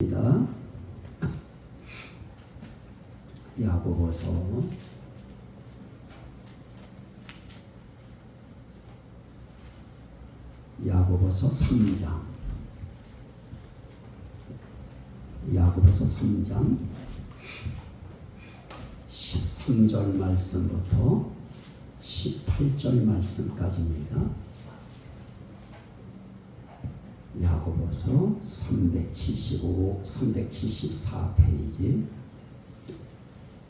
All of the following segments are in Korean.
야고보서 3장 야고보서 3장 13절 말씀부터 18절 말씀까지입니다. 야고보서 374페이지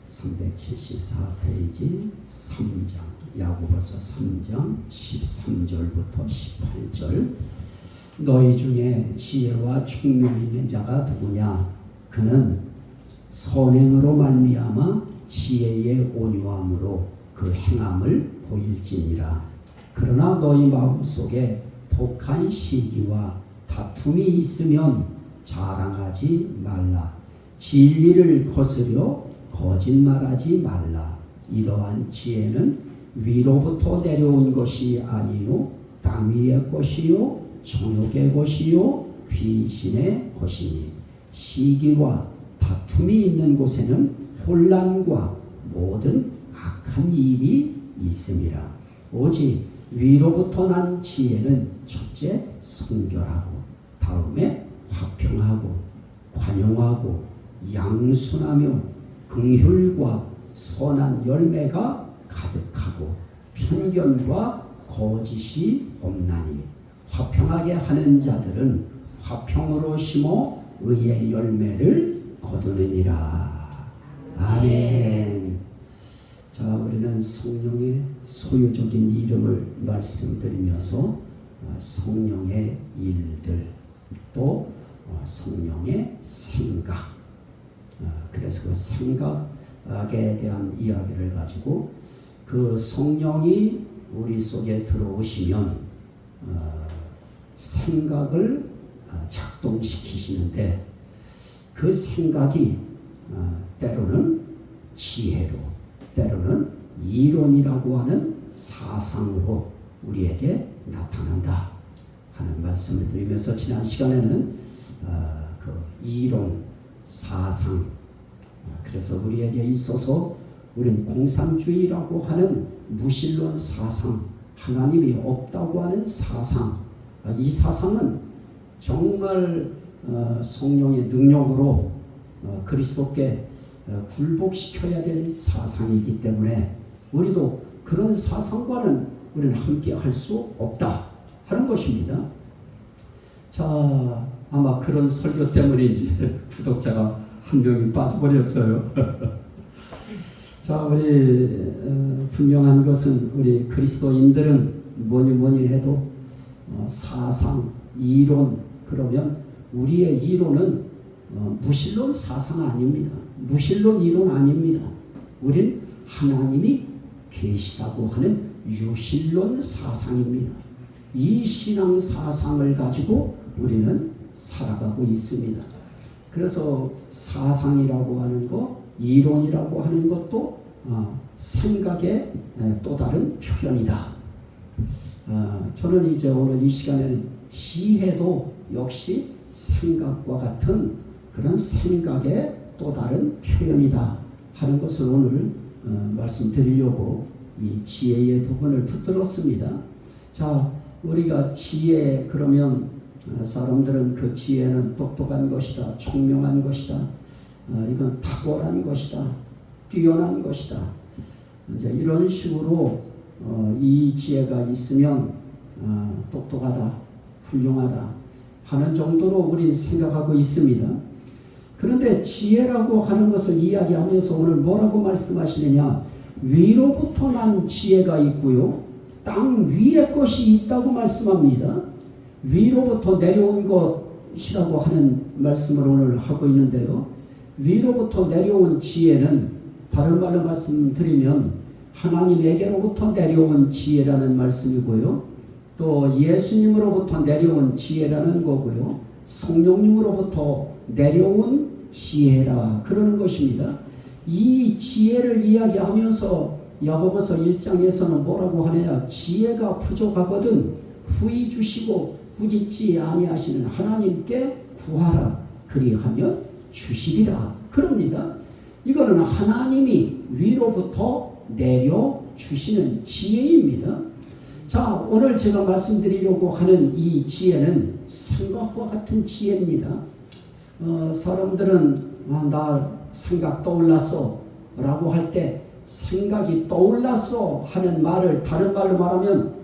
374페이지 3장 야고보서 3장 13절부터 18절. 너희 중에 지혜와 총명이 있는 자가 누구냐? 그는 선행으로 말미암아 지혜의 온유함으로 그 행함을 보일지니라. 그러나 너희 마음속에 독한 시기와 다툼이 있으면 자랑하지 말라. 진리를 거스려 거짓말하지 말라. 이러한 지혜는 위로부터 내려온 것이 아니요 땅 위의 것이요 정욕의 것이요 귀신의 것이니 시기와 다툼이 있는 곳에는 혼란과 모든 악한 일이 있음이라. 오직 위로부터 난 지혜는 첫째 성결하고 다음에 화평하고 관용하고 양순하며 긍휼과 선한 열매가 가득하고 편견과 거짓이 없나니 화평하게 하는 자들은 화평으로 심어 의의 열매를 거두느니라. 아멘. 자, 우리는 성령의 소유적인 이름을 말씀드리면서 성령의 일들 또 성령의 생각, 그래서 그 생각에 대한 이야기를 가지고 그 성령이 우리 속에 들어오시면 생각을 작동시키시는데 그 생각이 때로는 지혜로 때로는 이론이라고 하는 사상으로 우리에게 나타난다 하는 말씀을 드리면서 지난 시간에는 그 이론, 사상, 그래서 우리에게 있어서 우리는 공산주의라고 하는 무신론 사상, 하나님이 없다고 하는 사상, 이 사상은 정말 성령의 능력으로 그리스도께 굴복시켜야 될 사상이기 때문에 우리도 그런 사상과는 우리는 함께 할 수 없다 하는 것입니다. 자, 아마 그런 설교 때문인지 구독자가 한 명이 빠져버렸어요. 자, 우리 분명한 것은 우리 그리스도인들은 뭐니 해도 사상, 이론, 그러면 우리의 이론은 무신론 사상 아닙니다. 무신론 이론 아닙니다. 우린 하나님이 계시다고 하는 유신론 사상입니다. 이 신앙 사상을 가지고 우리는 살아가고 있습니다. 그래서 사상이라고 하는 것, 이론이라고 하는 것도 생각의 또 다른 표현이다. 저는 이제 오늘 이 시간에는 지혜도 역시 생각과 같은 그런 생각의 또 다른 표현이다 하는 것을 오늘 말씀드리려고 이 지혜의 부분을 붙들었습니다. 자, 우리가 지혜 그러면 사람들은 그 지혜는 똑똑한 것이다, 총명한 것이다, 이건 탁월한 것이다, 뛰어난 것이다, 이제 이런 식으로 이 지혜가 있으면 똑똑하다, 훌륭하다 하는 정도로 우리는 생각하고 있습니다. 그런데 지혜라고 하는 것을 이야기하면서 오늘 뭐라고 말씀하시느냐? 위로부터 난 지혜가 있고요, 땅 위의 것이 있다고 말씀합니다. 위로부터 내려온 것이라고 하는 말씀을 오늘 하고 있는데요, 위로부터 내려온 지혜는 다른 말로 말씀드리면 하나님에게로부터 내려온 지혜라는 말씀이고요, 또 예수님으로부터 내려온 지혜라는 거고요, 성령님으로부터 내려온 지혜라 그러는 것입니다. 이 지혜를 이야기하면서 야고보서 1장에서는 뭐라고 하느냐? 지혜가 부족하거든 후히 주시고 꾸짖지 아니하시는 하나님께 구하라. 그리하면 주시리라. 그럽니다. 이거는 하나님이 위로부터 내려주시는 지혜입니다. 자, 오늘 제가 말씀드리려고 하는 이 지혜는 생각과 같은 지혜입니다. 사람들은 나 생각 떠올랐어 라고 할 때 생각이 떠올랐어 하는 말을 다른 말로 말하면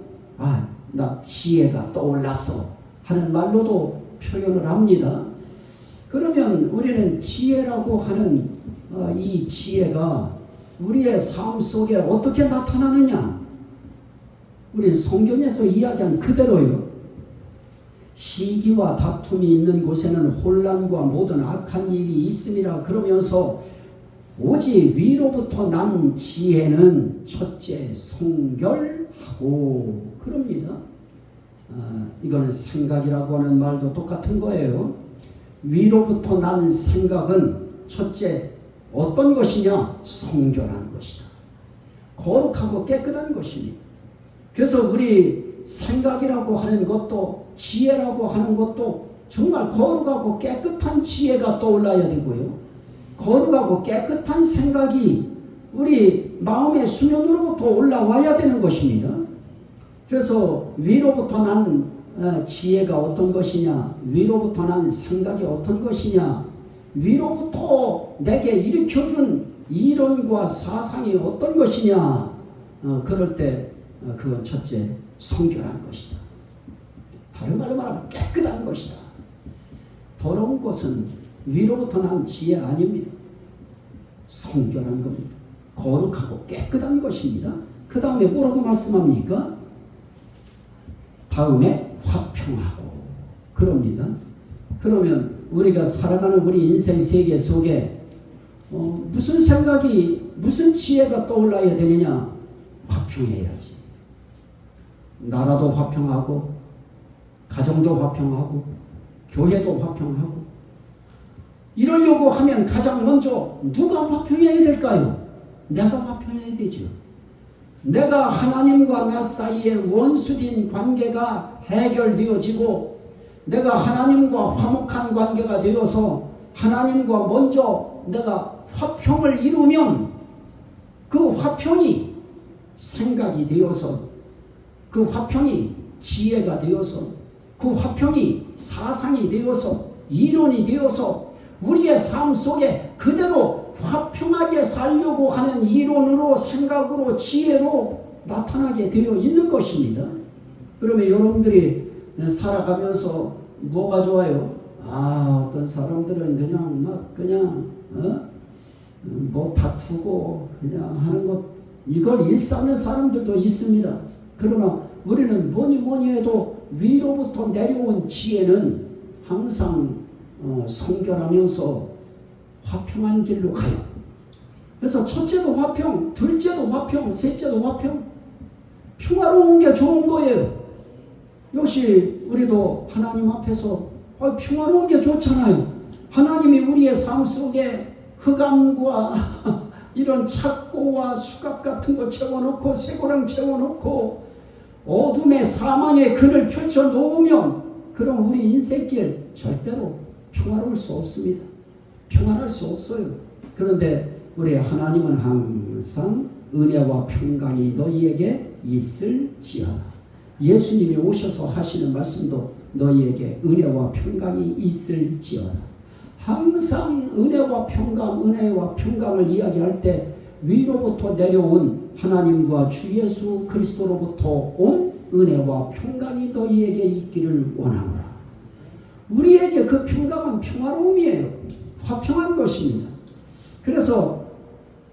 나 지혜가 떠올랐어 하는 말로도 표현을 합니다. 그러면 우리는 지혜라고 하는 이 지혜가 우리의 삶 속에 어떻게 나타나느냐? 우리는 성경에서 이야기한 그대로요. 시기와 다툼이 있는 곳에는 혼란과 모든 악한 일이 있음이라 그러면서 오직 위로부터 난 지혜는 첫째 성결하고 그럽니다. 이거는 생각이라고 하는 말도 똑같은 거예요. 위로부터 난 생각은 첫째 어떤 것이냐? 성결한 것이다. 거룩하고 깨끗한 것입니다. 그래서 우리 생각이라고 하는 것도 지혜라고 하는 것도 정말 거룩하고 깨끗한 지혜가 떠올라야 되고요. 거룩하고 깨끗한 생각이 우리 마음의 수면으로부터 올라와야 되는 것입니다. 그래서 위로부터 난 지혜가 어떤 것이냐, 위로부터 난 생각이 어떤 것이냐, 위로부터 내게 일으켜준 이론과 사상이 어떤 것이냐, 그럴 때 그건 첫째 성결한 것이다. 다른 말로 말하면 깨끗한 것이다. 더러운 것은 위로부터 난 지혜 아닙니다. 성결한 겁니다. 거룩하고 깨끗한 것입니다. 그 다음에 뭐라고 말씀합니까? 다음에 화평하고 그럽니다. 그러면 우리가 살아가는 우리 인생 세계 속에 무슨 생각이 무슨 지혜가 떠올라야 되느냐? 화평해야지. 나라도 화평하고 가정도 화평하고 교회도 화평하고 이러려고 하면 가장 먼저 누가 화평해야 될까요? 내가 화평해야 되죠. 내가 하나님과 나 사이의 원수된 관계가 해결되어지고 내가 하나님과 화목한 관계가 되어서 하나님과 먼저 내가 화평을 이루면 그 화평이 생각이 되어서 그 화평이 지혜가 되어서 그 화평이 사상이 되어서 이론이 되어서 우리의 삶 속에 그대로 화평하게 살려고 하는 이론으로 생각으로 지혜로 나타나게 되어 있는 것입니다. 그러면 여러분들이 살아가면서 뭐가 좋아요? 어떤 사람들은 그냥 뭐 다투고 그냥 하는 것 이걸 일삼는 사람들도 있습니다. 그러나 우리는 뭐니 해도 위로부터 내려온 지혜는 항상 성결하면서 화평한 길로 가요. 그래서 첫째도 화평, 둘째도 화평, 셋째도 화평. 평화로운 게 좋은 거예요. 역시 우리도 하나님 앞에서 평화로운 게 좋잖아요. 하나님이 우리의 삶 속에 흑암과 이런 착고와 수갑 같은 거 채워놓고 쇠고랑 채워놓고 어둠의 사망의 근을 펼쳐놓으면 그럼 우리 인생길 절대로 평화로울 수 없습니다. 평안할 수 없어요. 그런데 우리 하나님은 항상 은혜와 평강이 너희에게 있을지어다. 예수님이 오셔서 하시는 말씀도 너희에게 은혜와 평강이 있을지어다. 항상 은혜와 평강을 이야기할 때 위로부터 내려온 하나님과 주 예수 그리스도로부터 온 은혜와 평강이 너희에게 있기를 원하노라. 우리에게 그 평강은 평화로움이에요. 화평한 것입니다. 그래서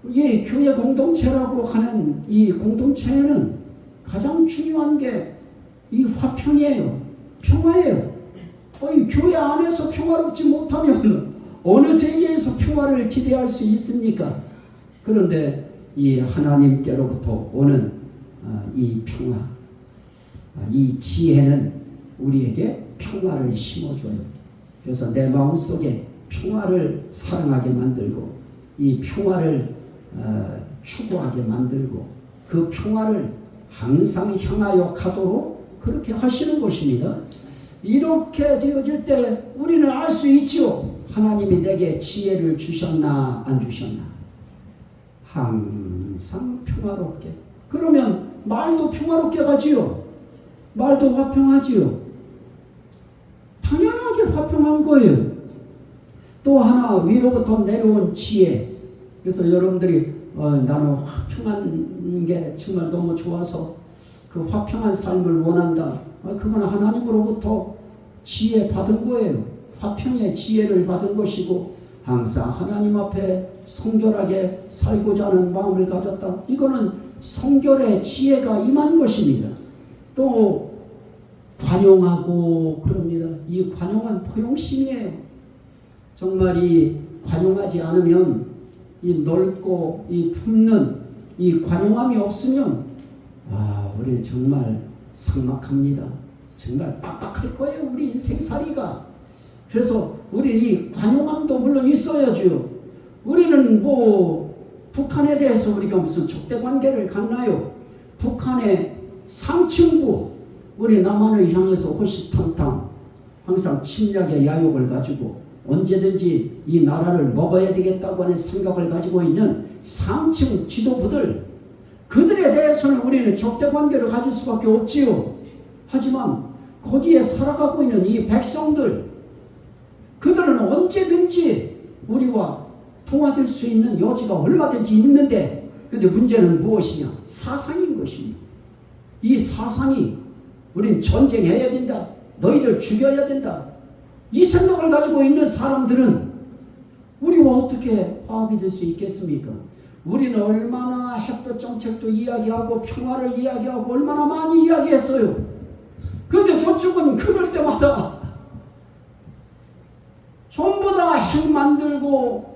이 교회 공동체라고 하는 이 공동체에는 가장 중요한 게 이 화평이에요. 평화예요. 이 교회 안에서 평화롭지 못하면 어느 세계에서 평화를 기대할 수 있습니까? 그런데 이 하나님께로부터 오는 이 평화, 이 지혜는 우리에게 평화를 심어줘요. 그래서 내 마음속에 평화를 사랑하게 만들고 이 평화를 추구하게 만들고 그 평화를 항상 향하여 가도록 그렇게 하시는 것입니다. 이렇게 되어질 때 우리는 알 수 있지요. 하나님이 내게 지혜를 주셨나 안 주셨나? 항상 평화롭게. 그러면 말도 평화롭게 가지요. 말도 화평하지요. 당연하게 화평한 거예요. 또 하나 위로부터 내려온 지혜. 그래서 여러분들이 나는 화평한 게 정말 너무 좋아서 그 화평한 삶을 원한다. 그건 하나님으로부터 지혜 받은 거예요. 화평의 지혜를 받은 것이고 항상 하나님 앞에 성결하게 살고자 하는 마음을 가졌다. 이거는 성결의 지혜가 임한 것입니다. 또 관용하고 그럽니다. 이 관용은 포용심이에요. 정말 이 관용하지 않으면 이 넓고 이 품는 이 관용함이 없으면 우리 정말 삭막합니다. 정말 빡빡할 거예요. 우리 인생살이가. 그래서 우리 이 관용함도 물론 있어야죠. 우리는 북한에 대해서 우리가 무슨 적대관계를 갖나요? 북한의 상층부 우리 남한을 향해서 호시탐탐 항상 침략의 야욕을 가지고 언제든지 이 나라를 먹어야 되겠다고 하는 생각을 가지고 있는 상층 지도부들, 그들에 대해서는 우리는 적대관계를 가질 수밖에 없지요. 하지만 거기에 살아가고 있는 이 백성들, 그들은 언제든지 우리와 통화될 수 있는 여지가 얼마든지 있는데, 근데 문제는 무엇이냐? 사상인 것입니다. 이 사상이 우린 전쟁해야 된다, 너희들 죽여야 된다, 이 생각을 가지고 있는 사람들은 우리와 어떻게 화합이 될 수 있겠습니까? 우리는 얼마나 햇볕 정책도 이야기하고 평화를 이야기하고 얼마나 많이 이야기했어요. 그런데 저쪽은 그럴 때마다 전부 다 핵 만들고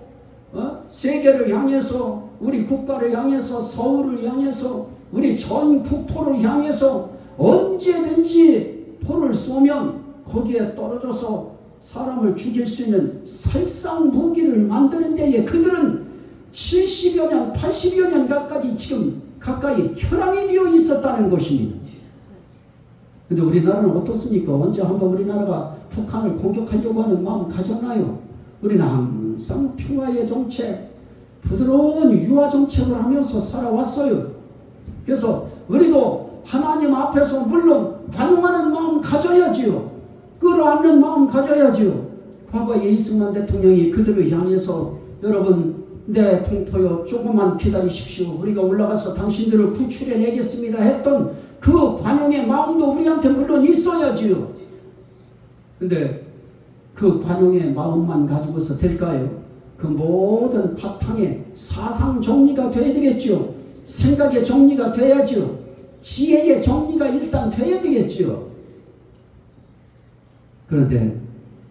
세계를 향해서, 우리 국가를 향해서, 서울을 향해서, 우리 전 국토를 향해서 언제든지 포를 쏘면 거기에 떨어져서 사람을 죽일 수 있는 살상 무기를 만드는 데에 그들은 70여 년, 80여 년까지 지금 가까이 혈안이 되어 있었다는 것입니다. 근데 우리나라는 어떻습니까? 언제 한번 우리나라가 북한을 공격하려고 하는 마음 가졌나요? 우리는 항상 평화의 정책, 부드러운 유화 정책을 하면서 살아왔어요. 그래서 우리도 하나님 앞에서 물론 관용하는 마음 가져야지요. 끌어안는 마음 가져야지요. 과거에 이승만 대통령이 그들을 향해서 여러분 내 동포여 조금만 기다리십시오. 우리가 올라가서 당신들을 구출해 내겠습니다 했던 그 관용의 마음도 우리한테 물론 있어야지요. 근데 그 관용의 마음만 가지고서 될까요? 그 모든 바탕에 사상 정리가 돼야 되겠죠. 생각의 정리가 돼야죠. 지혜의 정리가 일단 돼야 되겠죠. 그런데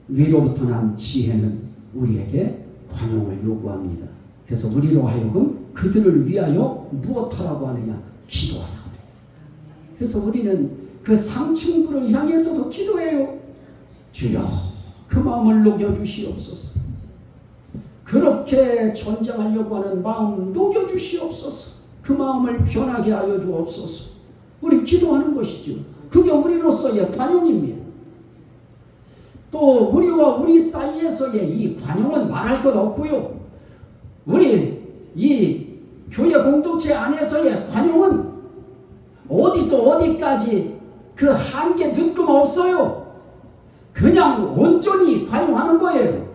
위로부터 난 지혜는 우리에게 관용을 요구합니다. 그래서 우리로 하여금 그들을 위하여 무엇하라고 하느냐? 기도하라고 해요. 그래서 우리는 그 상층부를 향해서도 기도해요. 주여 그 마음을 녹여주시옵소서. 그렇게 전쟁하려고 하는 마음 녹여주시옵소서. 그 마음을 변하게 하여 주옵소서. 우리 기도하는 것이죠. 그게 우리로서의 관용입니다. 또 우리와 우리 사이에서의 이 관용은 말할 것 없고요. 우리 이 교회 공동체 안에서의 관용은 어디서 어디까지 그 한계 득금 없어요. 그냥 온전히 관용하는 거예요.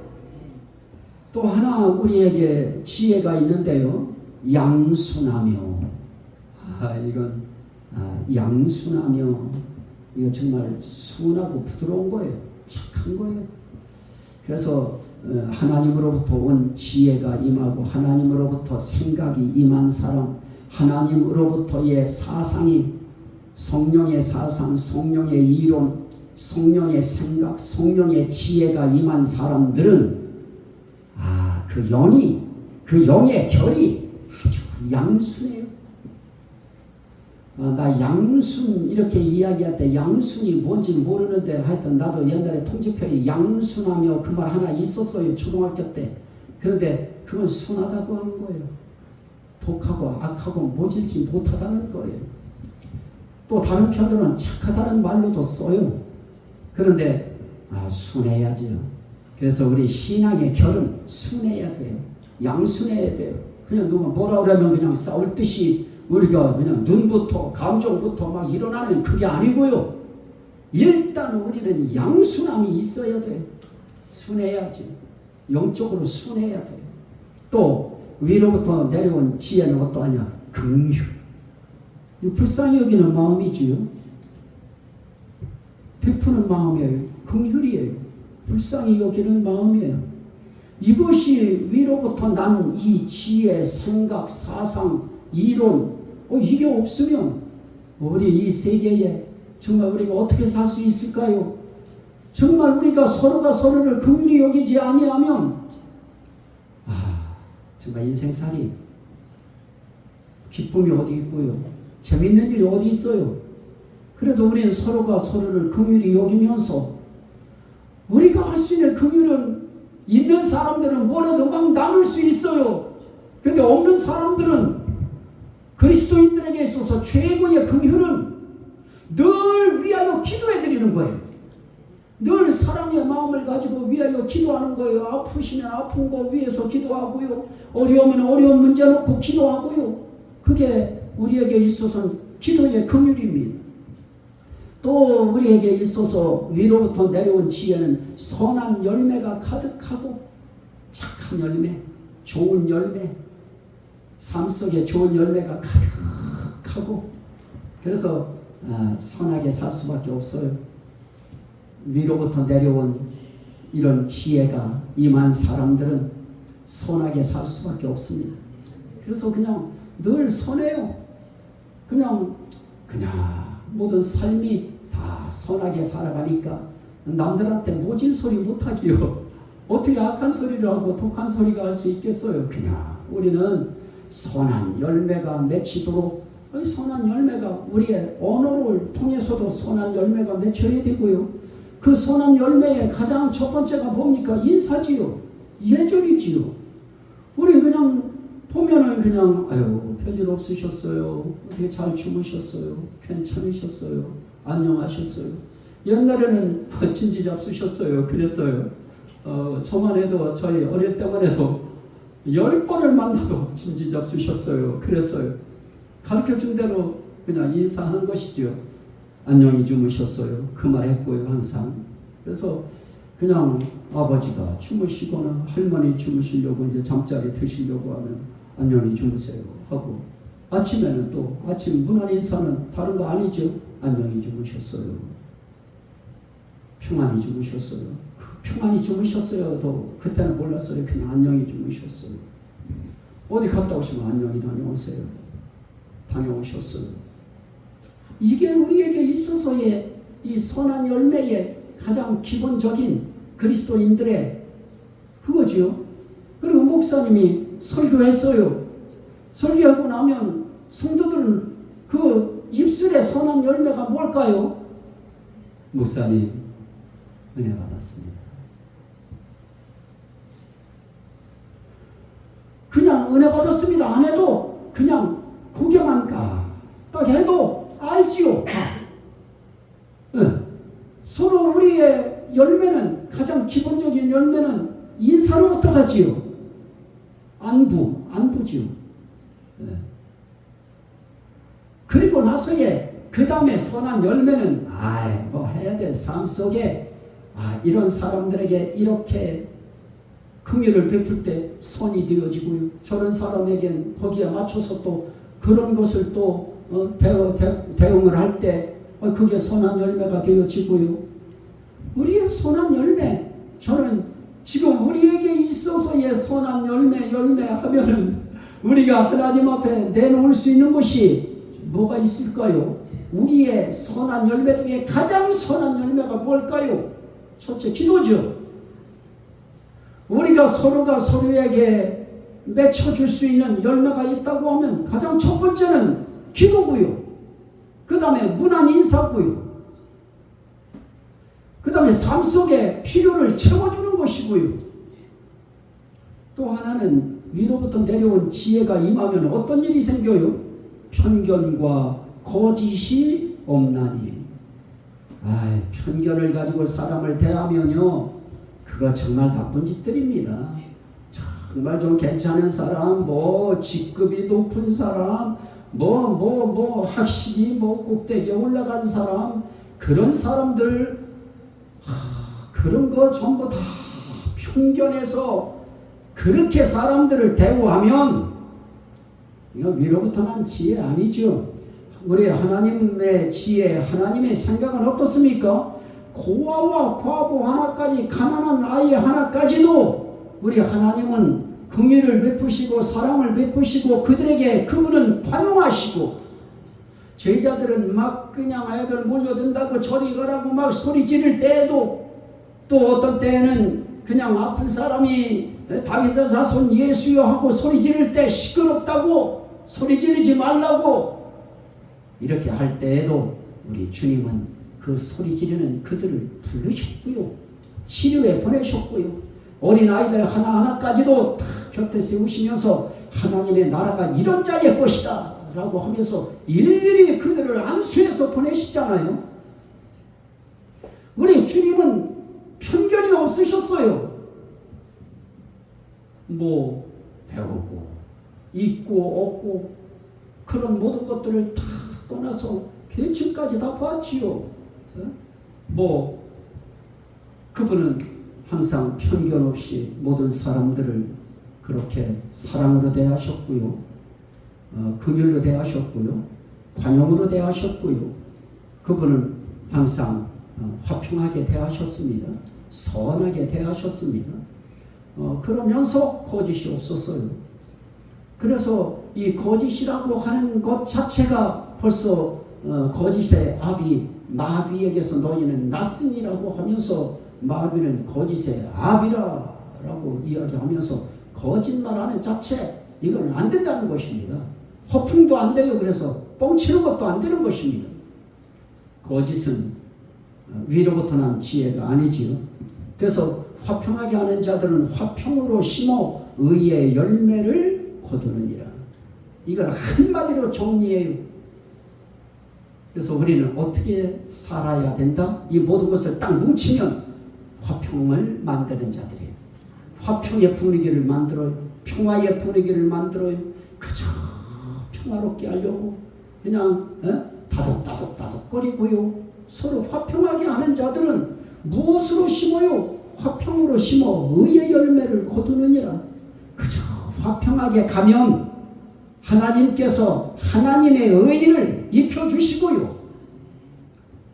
또 하나 우리에게 지혜가 있는데요. 양순하며. 양순하며. 이거 정말 순하고 부드러운 거예요. 착한 거예요. 그래서 하나님으로부터 온 지혜가 임하고 하나님으로부터 생각이 임한 사람, 하나님으로부터의 사상이, 성령의 사상, 성령의 이론, 성령의 생각, 성령의 지혜가 임한 사람들은 그 영이, 그 영의 결이 아주 양순해요. 나 양순 이렇게 이야기할 때 양순이 뭔지 모르는데 하여튼 나도 옛날에 통지표에 양순하며 그 말 하나 있었어요. 초등학교 때. 그런데 그건 순하다고 하는 거예요. 독하고 악하고 모질지 못하다는 거예요. 또 다른 편들은 착하다는 말로도 써요. 그런데 순해야지요. 그래서 우리 신앙의 결은 순해야 돼요. 양순해야 돼요. 그냥 누가 뭐라 그러면 그냥 싸울 듯이 우리가 그냥 눈부터 감정부터 막 일어나는 그게 아니고요. 일단 우리는 양순함이 있어야 돼요. 순해야지. 영적으로 순해야 돼요. 또 위로부터 내려온 지혜는 어떠하냐? 긍휼. 불쌍히 여기는 마음이지요. 베푸는 마음이에요. 긍휼이에요. 불쌍히 여기는 마음이에요. 이것이 위로부터 난 이 지혜, 생각, 사상, 이론, 이게 없으면 우리 이 세계에 정말 우리가 어떻게 살 수 있을까요? 정말 우리가 서로가 서로를 긍휼히 여기지 아니하면 정말 인생살이 기쁨이 어디 있고요. 재밌는 일이 어디 있어요. 그래도 우리는 서로가 서로를 긍휼히 여기면서 우리가 할 수 있는 긍휼은 있는 사람들은 뭐라도 막 나눌 수 있어요. 그런데 없는 사람들은 그리스도인들에게 있어서 최고의 긍휼은 늘 위하여 기도해 드리는 거예요. 늘 사랑의 마음을 가지고 위하여 기도하는 거예요. 아프시면 아픈 거 위해서 기도하고요. 어려우면 어려운 문제 놓고 기도하고요. 그게 우리에게 있어서는 기도의 긍휼입니다. 또 우리에게 있어서 위로부터 내려온 지혜는 선한 열매가 가득하고 착한 열매, 좋은 열매, 삶 속에 좋은 열매가 가득하고 그래서 선하게 살 수밖에 없어요. 위로부터 내려온 이런 지혜가 임한 사람들은 선하게 살 수밖에 없습니다. 그래서 그냥 늘 선해요. 그냥 모든 삶이 다 선하게 살아가니까 남들한테 모진 소리 못하지요. 어떻게 악한 소리를 하고 독한 소리가 할 수 있겠어요. 그냥 우리는 선한 열매가 맺히도록 선한 열매가 우리의 언어를 통해서도 선한 열매가 맺혀야 되고요. 그 선한 열매의 가장 첫 번째가 뭡니까? 인사지요. 예절이지요. 우리 그냥 보면은 그냥 별일 없으셨어요. 어떻게 잘 주무셨어요. 괜찮으셨어요. 안녕하셨어요. 옛날에는 진지 잡수셨어요. 그랬어요. 저만 해도 저희 어릴 때만 해도 10번을 만나도 진지 잡수셨어요. 그랬어요. 가르쳐준 대로 그냥 인사하는 것이죠. 안녕히 주무셨어요. 그 말 했고요. 항상. 그래서 그냥 아버지가 주무시거나 할머니 주무시려고 이제 잠자리 드시려고 하면 안녕히 주무세요 하고 아침에는 또 아침 문안 인사는 다른 거 아니죠. 안녕히 주무셨어요. 평안히 주무셨어요. 평안히 주무셨어요도 그때는 몰랐어요. 그냥 안녕히 주무셨어요. 어디 갔다 오시면 안녕히 다녀오세요. 다녀오셨어요. 이게 우리에게 있어서의 이 선한 열매의 가장 기본적인 그리스도인들의 그거지요. 그리고 목사님이 설교했어요. 설교하고 나면 성도들은 그 입술의 선한 열매가 뭘까요? 목사님 은혜 받았습니다. 그냥 은혜 받았습니다 안 해도 그냥 고개만 딱 해도 알지요. 서로 우리의 열매는 가장 기본적인 열매는 인사로부터 가지요. 안부지요. 그리고 나서의 그 다음에 선한 열매는 뭐 해야 될 삶 속에 이런 사람들에게 이렇게 긍휼을 베풀 때 선이 되어지고요. 저런 사람에겐 거기에 맞춰서 또 그런 것을 또 대응을 할 때 그게 선한 열매가 되어지고요. 우리의 선한 열매, 저는 지금 우리에게 있어서의 선한 열매 하면은 우리가 하나님 앞에 내놓을 수 있는 것이 뭐가 있을까요? 우리의 선한 열매 중에 가장 선한 열매가 뭘까요? 첫째, 기도죠. 우리가 서로가 서로에게 맺혀줄 수 있는 열매가 있다고 하면 가장 첫 번째는 기도고요. 그 다음에 문안 인사고요. 그 다음에 삶 속에 필요를 채워주는 것이고요. 또 하나는 위로부터 내려온 지혜가 임하면 어떤 일이 생겨요? 편견과 거짓이 없나니. 편견을 가지고 사람을 대하면요, 그 그거 정말 나쁜 짓들입니다. 정말 좀 괜찮은 사람, 뭐 직급이 높은 사람, 학식이 꼭대기에 올라간 사람, 그런 사람들, 그런 거 전부 다 편견해서 그렇게 사람들을 대우하면 이거 위로부터 난 지혜 아니죠. 우리 하나님의 지혜, 하나님의 생각은 어떻습니까? 고아와 과부 하나까지, 가난한 아이 하나까지도 우리 하나님은 긍휼을 베푸시고 사랑을 베푸시고 그분은 관용하시고, 제자들은 막 그냥 아이들 몰려든다고 저리 가라고 막 소리 지를 때에도, 또 어떤 때에는 그냥 아픈 사람이 다윗의 자손 예수여 하고 소리 지를 때 시끄럽다고 소리 지르지 말라고 이렇게 할 때에도 우리 주님은 그 소리 지르는 그들을 부르셨고요, 치료해 보내셨고요, 어린아이들 하나하나까지도 다 곁에 세우시면서 하나님의 나라가 이런 자의 것이다 라고 하면서 일일이 그들을 안수해서 보내시잖아요. 우리 주님은 편견이 없으셨어요. 배우고 있고 없고 그런 모든 것들을 다 떠나서 계층까지 다 봤지요. 그분은 항상 편견 없이 모든 사람들을 그렇게 사랑으로 대하셨고요, 긍휼로 대하셨고요, 관용으로 대하셨고요. 그분은 항상 화평하게 대하셨습니다. 선하게 대하셨습니다. 그러면서 거짓이 없었어요. 그래서 이 거짓이라고 하는 것 자체가 벌써 거짓의 아비 마귀에게서 너희는 낫으니라고 하면서, 마귀는 거짓의 아비라라고 이야기하면서 거짓말하는 자체, 이건 안 된다는 것입니다. 허풍도 안 돼요. 그래서 뻥치는 것도 안 되는 것입니다. 거짓은 위로부터 난 지혜가 아니지요. 그래서 화평하게 하는 자들은 화평으로 심어 의의 열매를 거두느니라. 이걸 한마디로 정리해요. 그래서 우리는 어떻게 살아야 된다? 이 모든 것을 딱 뭉치면 화평을 만드는 자들이에요. 화평의 분위기를 만들어요. 평화의 분위기를 만들어요. 그저 평화롭게 하려고 그냥 다독거리고요. 서로 화평하게 하는 자들은 무엇으로 심어요? 화평으로 심어 의의 열매를 거두느니라. 그저 화평하게 가면 하나님께서 하나님의 의를 입혀주시고요.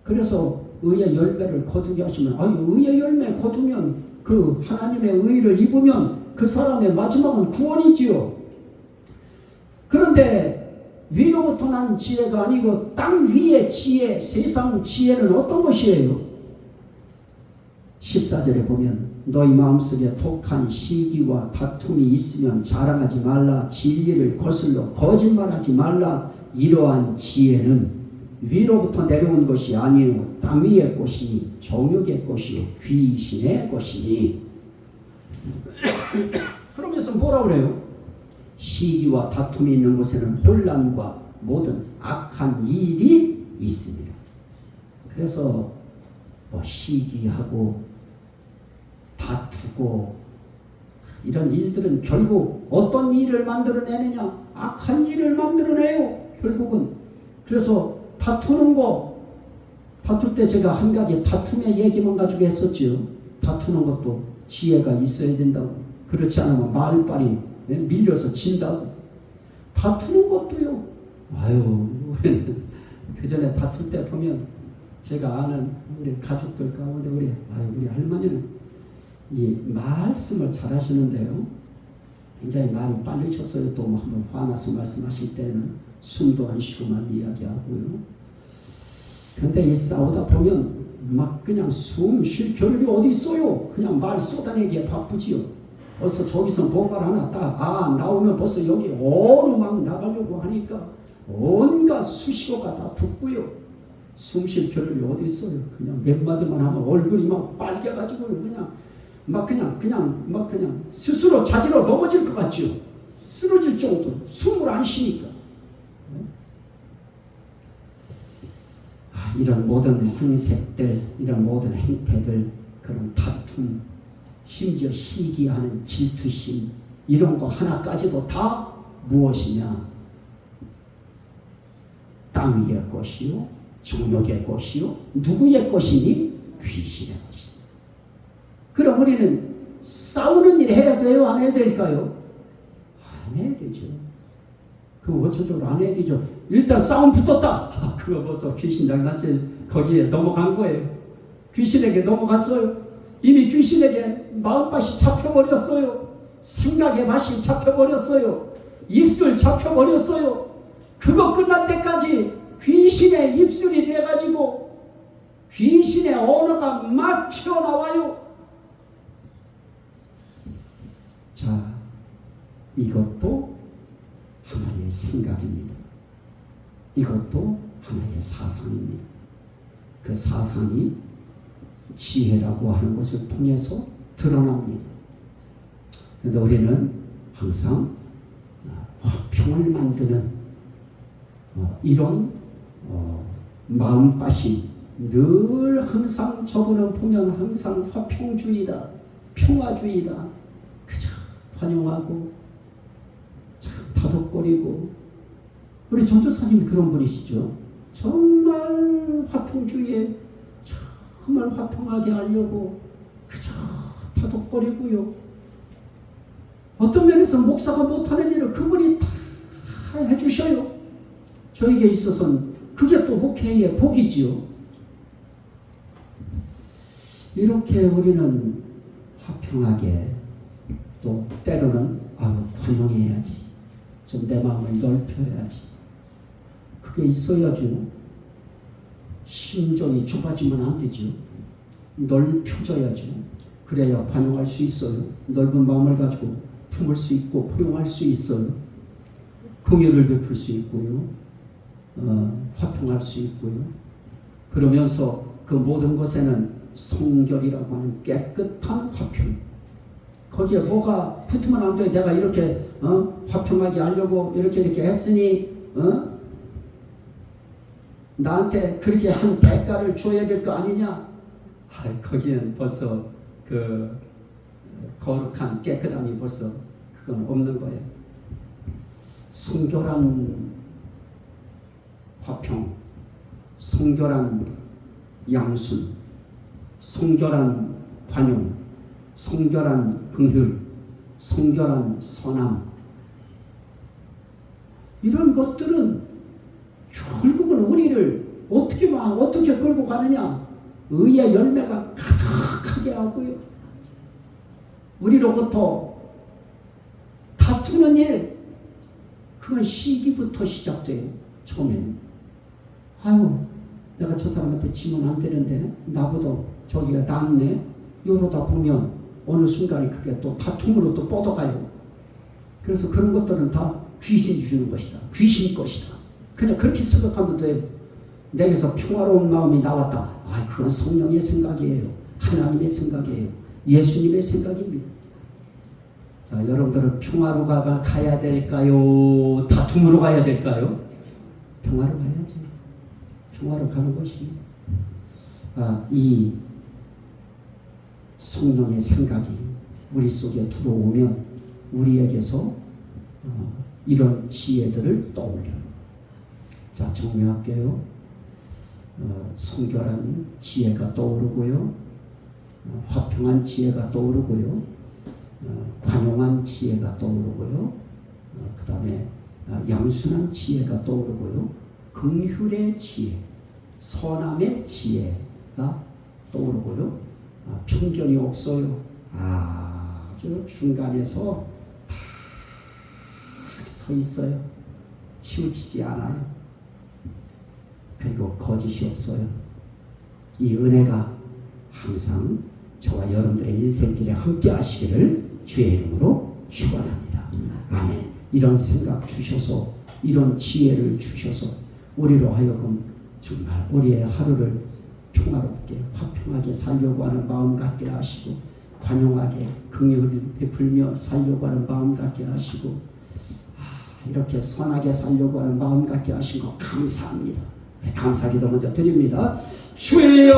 그래서 의의 열매를 거두게 하시면, 의의 열매 거두면, 그 하나님의 의를 입으면 그 사람의 마지막은 구원이지요. 그런데 위로부터 난 지혜가 아니고 땅 위의 지혜, 세상 지혜는 어떤 것이에요? 14절에 보면 너희 마음속에 독한 시기와 다툼이 있으면 자랑하지 말라. 진리를 거슬러 거짓말하지 말라. 이러한 지혜는 위로부터 내려온 것이 아니요 땅 위의 것이니 정욕의 것이요 귀신의 것이니. 그러면서 뭐라 그래요? 시기와 다툼이 있는 곳에는 혼란과 모든 악한 일이 있습니다. 그래서 시기하고 다투고 이런 일들은 결국 어떤 일을 만들어내느냐? 악한 일을 만들어내요, 결국은. 그래서 다투는 거, 다툴 때 제가 한 가지 다툼의 얘기만 가지고 했었죠. 다투는 것도 지혜가 있어야 된다고. 그렇지 않으면 말빨이 밀려서 진다고. 다투는 것도요. 그 전에 다툴 때 보면 제가 아는 우리 가족들 가운데 우리 할머니는 이 말씀을 잘 하시는데요. 굉장히 말이 빨리셨어요. 또 한번 화나서 말씀하실 때는 숨도 안 쉬고만 이야기하고요. 그런데 이 싸우다 보면 막 그냥 숨 쉴 겨를이 어디 있어요. 그냥 말 쏟아내기에 바쁘지요. 벌써 저기서 뭔가 하나 딱 나오면 벌써 여기 어루 막 나가려고 하니까 온갖 수식어가 다 붙고요. 숨 쉴 겨를이 어디 있어요. 그냥 몇 마디만 하면 얼굴이 막 빨개가지고 그냥 스스로 자지러 넘어질 것 같죠. 쓰러질 정도로 숨을 안 쉬니까. 이런 모든 행색들, 이런 모든 행태들, 그런 다툼, 심지어 시기하는 질투심, 이런 거 하나까지도 다 무엇이냐? 땅 위의 것이요, 정욕의 것이요, 누구의 것이니? 귀신의 것이다. 그럼 우리는 싸우는 일 해야 돼요? 안 해야 될까요? 안 해야 되죠. 그럼 원천적으로 안 해야 되죠. 일단 싸움 붙었다. 그거 벌써 귀신 장난질 거기에 넘어간 거예요. 귀신에게 넘어갔어요. 이미 귀신에게 마음밭이 잡혀버렸어요. 생각의 맛이 잡혀버렸어요. 입술 잡혀버렸어요. 그거 끝날 때까지 귀신의 입술이 돼가지고 귀신의 언어가 막 튀어나와요. 자, 이것도 하나의 생각입니다. 이것도 하나의 사상입니다. 그 사상이 지혜라고 하는 것을 통해서 드러납니다. 그런데 우리는 항상 화평을 만드는 이런 마음밭이 늘 항상 저거는 보면 항상 화평주의다, 평화주의다, 그저 관용하고 참 다독거리고. 우리 전도사님 그런 분이시죠. 정말 화평주의에 정말 화평하게 하려고 그저 다독거리고요. 어떤 면에서 목사가 못하는 일을 그분이 다 해주셔요. 저에게 있어서는 그게 또 목회의 복이지요. 이렇게 우리는 화평하게, 또 때로는 관용해야지, 좀 내 마음을 넓혀야지, 그게 있어야죠. 심정이 좁아지면 안 되죠. 넓혀져야죠. 그래야 관용할 수 있어요. 넓은 마음을 가지고 품을 수 있고 포용할 수 있어요. 긍휼을 베풀 수 있고요. 화평할 수 있고요. 그러면서 그 모든 것에는 성결이라고 하는 깨끗한 화평, 거기에 뭐가 붙으면 안 돼. 내가 이렇게 화평하게 하려고 이렇게 했으니 나한테 그렇게 한 대가를 줘야 될 거 아니냐? 거기엔 벌써 그 거룩한 깨끗함이 벌써 그건 없는 거예요. 성결한 화평, 성결한 양순, 성결한 관용, 성결한 긍휼, 성결한 선함, 이런 것들은 결국은 우리를 어떻게 끌고 가느냐? 의의 열매가 가득하게 하고요. 우리로부터 다투는 일, 그건 시기부터 시작돼요. 처음에는 내가 저 사람한테 지면 안 되는데 나보다 저기가 낫네, 이러다 보면 어느 순간에 그게 또 다툼으로 또 뻗어가요. 그래서 그런 것들은 다 귀신이 주는 것이다, 귀신 것이다. 그냥 그렇게 생각하면 돼요. 내게서 평화로운 마음이 나왔다. 그건 성령의 생각이에요. 하나님의 생각이에요. 예수님의 생각입니다. 자, 여러분들은 평화로 가야 될까요? 다툼으로 가야 될까요? 평화로 가야죠. 평화로 가는 것입니다. 이 성령의 생각이 우리 속에 들어오면 우리에게서 이런 지혜들을 떠올려요. 자, 정리할게요. 성결한 지혜가 떠오르고요. 화평한 지혜가 떠오르고요. 관용한 지혜가 떠오르고요. 그 다음에 양순한 지혜가 떠오르고요. 긍휼의 지혜, 선함의 지혜가 떠오르고요. 편견이 없어요. 아주 중간에서 딱 서 있어요. 치우치지 않아요. 그리고 거짓이 없어요. 이 은혜가 항상 저와 여러분들의 인생길에 함께 하시기를 주의 이름으로 축원합니다. 아멘. 이런 생각 주셔서, 이런 지혜를 주셔서 우리로 하여금 정말 우리의 하루를 평화롭게 화평하게 살려고 하는 마음 갖게 하시고, 관용하게 긍휼을 베풀며 살려고 하는 마음 갖게 하시고, 이렇게 선하게 살려고 하는 마음 갖게 하신 거 감사합니다. 감사기도 먼저 드립니다. 주여,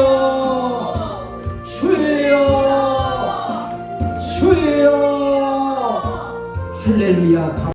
주여, 할렐루야.